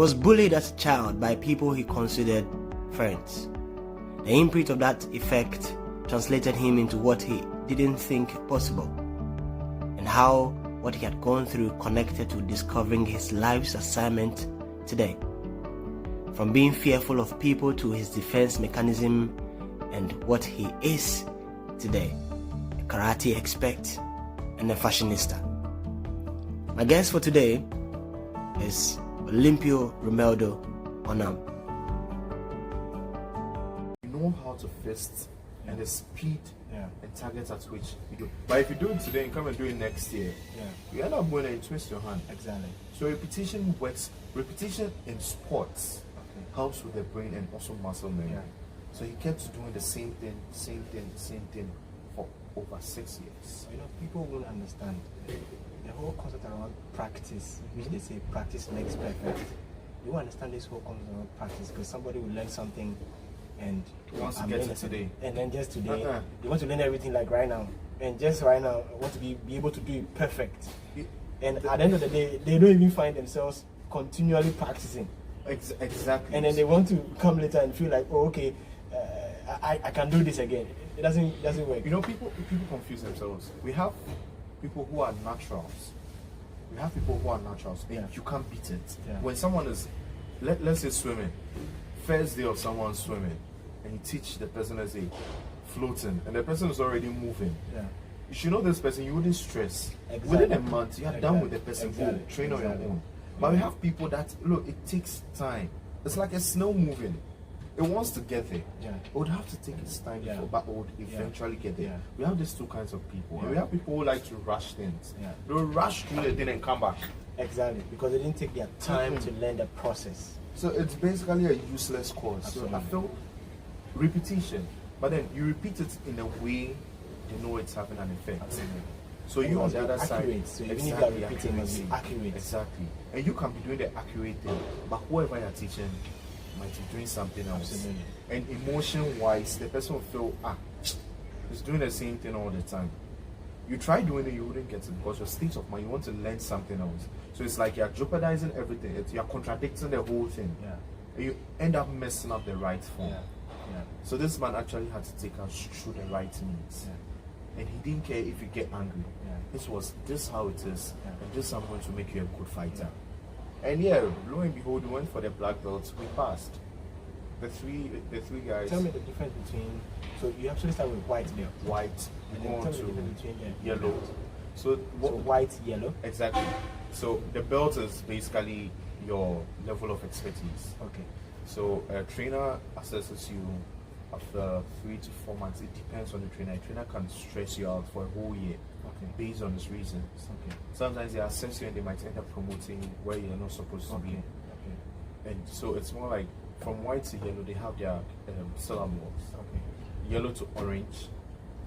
was bullied as a child by people he considered friends. The imprint of that effect translated him into what he didn't think possible, and how what he had gone through connected to discovering his life's assignment today. From being fearful of people to his defense mechanism and what he is today, a karate expert and a fashionista. My guest for today is Olympio Romeldo Onam. You know how to fist and the speed and targets at which you do. But if you do it today and come and do it next year, you end up going and twist your hand. Exactly. So repetition works. Repetition in sports helps with the brain and also muscle memory. So he kept doing the same thing for over 6 years. You know, people will understand the whole concept around practice, which they say practice makes perfect. You understand this whole concept around practice because somebody will learn something and wants to get it today. And then just today, they want to learn everything like right now. And just right now, want to be able to do it perfect. And at the end of the day, they don't even find themselves continually practicing. Exactly. And then they want to come later and feel like, oh, okay, I can do this again. It doesn't work. You know, people confuse themselves. We have people who are naturals. And you can't beat it. When someone is, let's say swimming, first day of someone swimming, and you teach the person, let's say, floating, and the person is already moving. You should know this person, you wouldn't stress. Within a month, you are done with the person. Go train on your own. But we have people that, look, it takes time. It's like a snail moving. It wants to get there. It would have to take its time before, but it would eventually get there. We have these two kinds of people. And we have people who like to rush things. They'll rush through the thing and come back. Exactly, because they didn't take their time to learn the process. So it's basically a useless course. Absolutely. So I feel repetition, but then you repeat it in a way they know it's having an effect. Absolutely. So you on the other side, so even if you are repeating, must be accurate. Exactly, and you can be doing the accurate thing, but whoever you're teaching might be doing something else. Absolutely. And emotion-wise, the person will feel he's doing the same thing all the time. You try doing it, you wouldn't get it because your state of mind, you want to learn something else. So it's like you're jeopardizing everything. You're contradicting the whole thing. And you end up messing up the right form. So this man actually had to take us through the right means. And he didn't care if you get angry. This how it is. And this I'm going to make you a good fighter. And lo and behold, we went for the black belts. We passed. The three guys. Tell me the difference between. So you actually start with white belt. White. And then tell me the difference between yellow. So white, yellow. Exactly. So the belt is basically your level of expertise. Okay. So a trainer assesses you after 3 to 4 months. It depends on the trainer. A trainer can stress you out for a whole year. Based on his reasons. Sometimes they assess you and they might end up promoting where you're not supposed to be. And so it's more like from white to yellow, they have their syllables. Yellow to orange,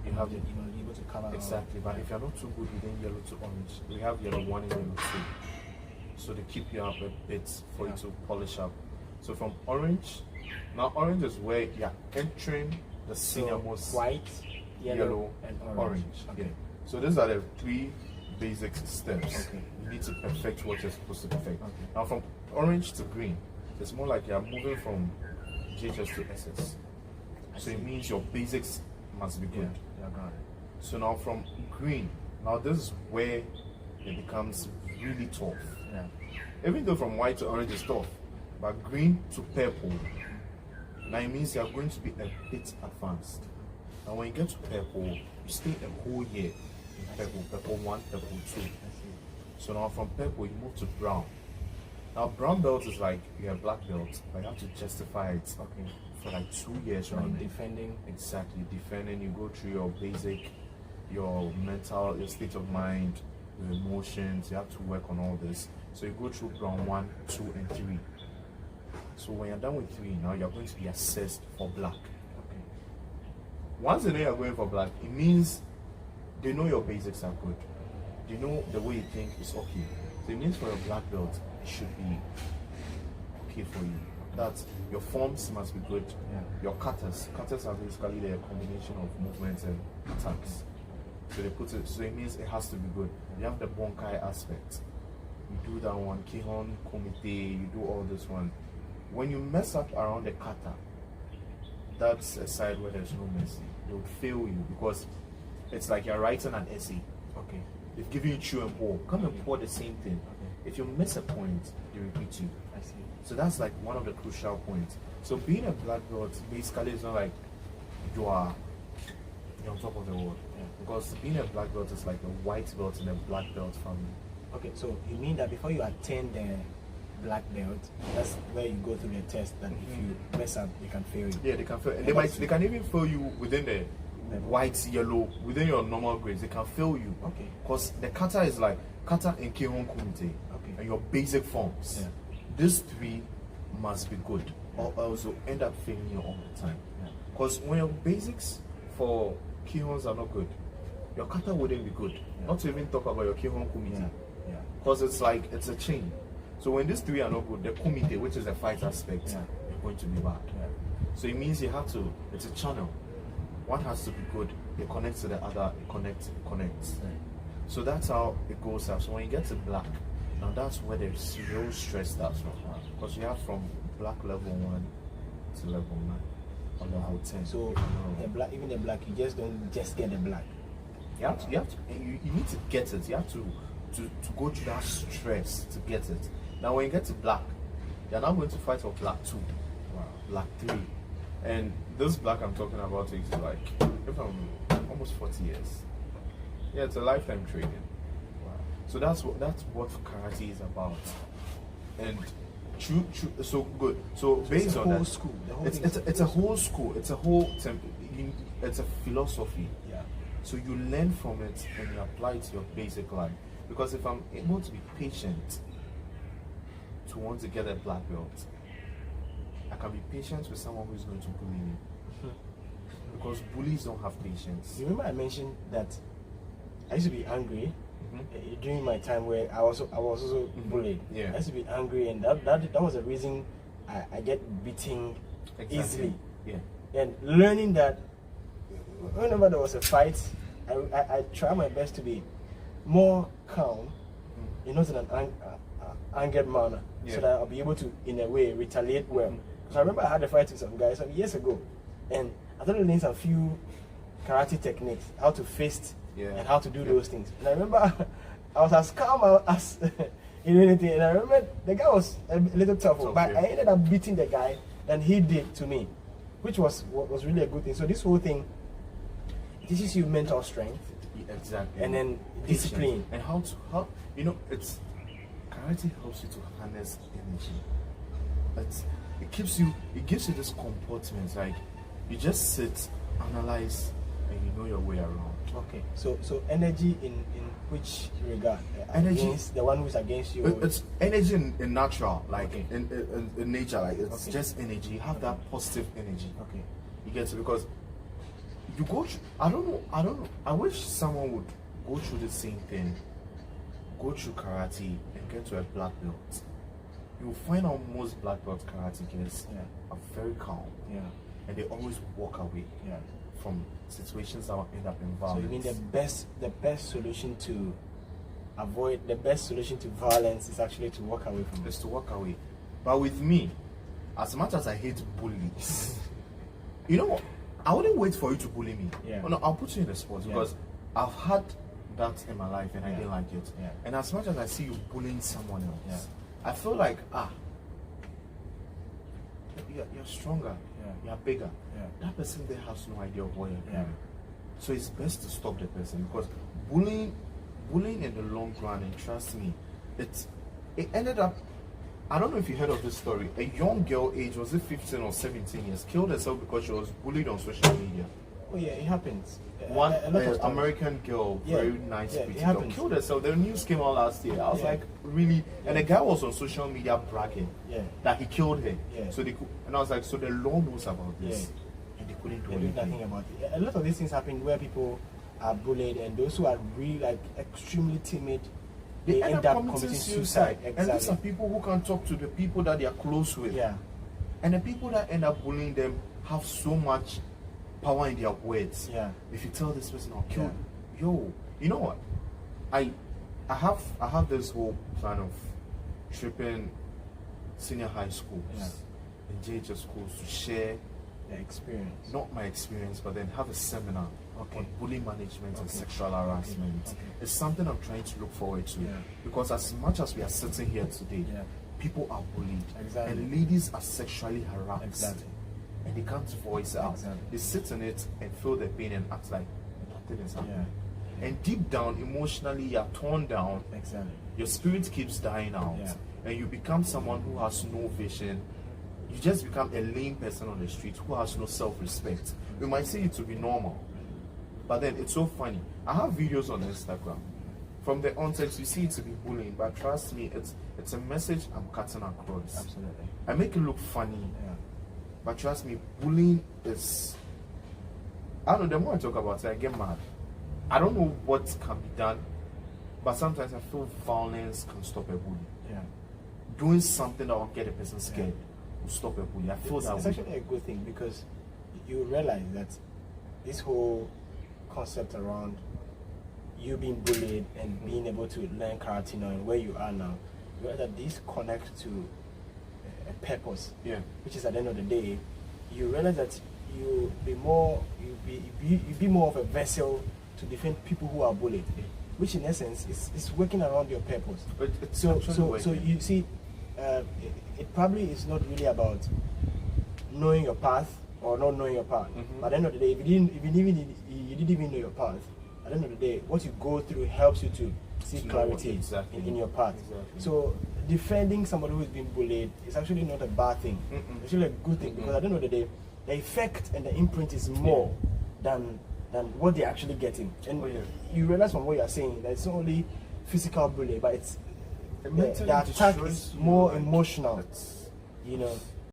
you have able to cover exactly. But if you're not too good within yellow to orange, we have yellow 1 and yellow 2. So they keep you up a bit for you to polish up. So from orange, now orange is where you're entering the senior most. White, yellow, and orange. So these are the 3 basic steps. You need to perfect what you're supposed to perfect. Now from orange to green, it's more like you're moving from JHS to SS. So it means your basics must be good. So now from green, now this is where it becomes really tough. Even though from white to orange is tough, but green to purple, now it means you're going to be a bit advanced. And when you get to purple, you stay a whole year in purple 1, purple 2. So now from purple, you move to brown. Now brown belt is like you're a black belt, but you have to justify it for like 2 years running. Defending. Exactly, defending. You go through your basic, your mental, your state of mind, your emotions. You have to work on all this. So you go through brown 1, 2, and 3. So when you're done with 3, now you're going to be assessed for black. Once they know you're going for black, it means they know your basics are good. They know the way you think is okay. So it means for your black belt, it should be okay for you. That your forms must be good. Your cutters are basically the combination of movements and attacks. So they put it. So it means it has to be good. You have the bonkai aspect. you do that one, Kihon, Komite, you do all this one. When you mess up around the kata, that's a side where there's no mercy. They will fail you because it's like you're writing an essay. Okay. They've given you true and pour. Come and pour the same thing. Okay. If you miss a point, they repeat you. I see. So that's like one of the crucial points. So being a black belt basically is not like you're on top of the world. Yeah. Because being a black belt is like a white belt in a black belt family. Okay, so you mean that before you attend the black belt, that's where you go through the test that if you mess up, they can fail you. Yeah, they can fail. And they can even fail you within the white, yellow, within your normal grades. They can fail you. Okay. Because the kata is like kata and Kihon Kumite. Okay. And your basic forms. Yeah. These three must be good, or else you'll end up failing you all the time. Because when your basics for Kihons are not good, your kata wouldn't be good. Yeah. Not to even talk about your Kihon Kumite. Yeah. Because it's like, it's a chain. So when these three are not good, the Kumite, which is the fight aspect, is going to be bad. Yeah. So it means you have to, it's a channel. One has to be good, it connects to the other, it connects. Right. So that's how it goes up. So when you get to black, now that's where the real stress starts from. Because you have from black level 1 to level 9 or level 10. So the black, even the black, you just don't just get the black. You need to get it. You have to go through that stress to get it. Now when you get to black, you're now going to fight for black 2, black 3. And this black I'm talking about is like, if I'm almost 40 years. Yeah, it's a lifetime training. So that's what karate is about. And true. So good. So based on that, school. It's a whole school. It's a whole it's a philosophy. Yeah. So you learn from it and you apply it to your basic life. Because if I'm able to be patient to want to get a black belt, I can be patient with someone who is going to bully me. Because bullies don't have patience. You remember I mentioned that I used to be angry during my time where I was also bullied. Yeah. I used to be angry, and that was the reason I get beaten easily. Yeah. And learning that whenever there was a fight, I try my best to be more calm, not in an angered manner, so that I'll be able to, in a way, retaliate well. Because I remember I had a fight with some guys some years ago, and I started learning some few karate techniques, how to fist and how to do those things. And I remember I was as calm as in anything, and I remember the guy was a little tough, but I ended up beating the guy than he did to me, which was really a good thing. So this whole thing teaches you mental strength, exactly, and then discipline, and how it's karate helps you to harness energy. It gives you this comportment, like you just sit, analyze, and you know your way around. Okay, so energy in which regard? Energy, against the one who's against you. It's energy in natural, like in nature, like it's just energy. You have that positive energy. Okay, you get it, because you go through, I don't know. I wish someone would go through the same thing, go through karate and get to a black belt. You'll find out most black belt karate kids are very calm. Yeah. And they always walk away from situations that will end up in violence. So you mean the best solution to avoid, the best solution to violence is actually to walk away from it? Is to walk away. But with me, as much as I hate bullies, you know what? I wouldn't wait for you to bully me. Yeah. Oh, no, I'll put you in the spot because I've had that in my life and I didn't like it. Yeah. And as much as I see you bullying someone else, I feel like, you're stronger, you're bigger. That person there has no idea of what you're doing. So it's best to stop the person, because bullying in the long run, and trust me, it ended up, I don't know if you heard of this story. A young girl, age was it 15 or 17 years, killed herself because she was bullied on social media. Oh yeah, it happens. One American girl, very nice, pretty girl, killed herself. The news came out last year. I was like, really? And the guy was on social media bragging that he killed her. So they could, and I was like, so the law knows about this, and they couldn't do anything about it. A lot of these things happen where people are bullied, and those who are really like extremely timid, they end up committing suicide. Exactly. And these are people who can talk to the people that they are close with. And the people that end up bullying them have so much power in their words. If you tell this person, I'll kill you. Yo, you know what? I I have this whole plan of tripping senior high schools and JHS schools to share the experience. Not my experience, but then have a seminar on bullying management and sexual harassment. It's something I'm trying to look forward to, because as much as we are sitting here today, people are bullied and ladies are sexually harassed and they can't voice out. They sit in it and feel the pain and act like nothing is happening. And deep down, emotionally, you're torn down. Your spirit keeps dying out, and you become someone who has no vision. You just become a lame person on the street who has no self-respect. You might say it to be normal, but then it's so funny. I have videos on Instagram. From the onset, you see it to be bullying, but trust me, it's a message I'm cutting across. Absolutely. I make it look funny, but trust me, bullying is... I don't know, the more I talk about it, I get mad. I don't know what can be done, but sometimes I feel violence can stop a bully. Doing something that will get a person scared will stop a bully. I feel that it's actually a good thing, because you realize that this whole concept around you being bullied and being able to learn karate now and where you are now, you realize that this connects to a purpose, which is at the end of the day, you realize that you be more of a vessel to defend people who are bullied, which in essence is working around your purpose. So you see, it probably is not really about knowing your path or not knowing your path. But at the end of the day, if you didn't even know your path, at the end of the day, what you go through helps you to see clarity in your path. So defending somebody who is being bullied is actually not a bad thing. It's actually a good thing, because at the end of the day, the effect and the imprint is more than what they're actually getting. And you realize from what you're saying that it's not only physical bullying, but it's the attack is more emotional. You know,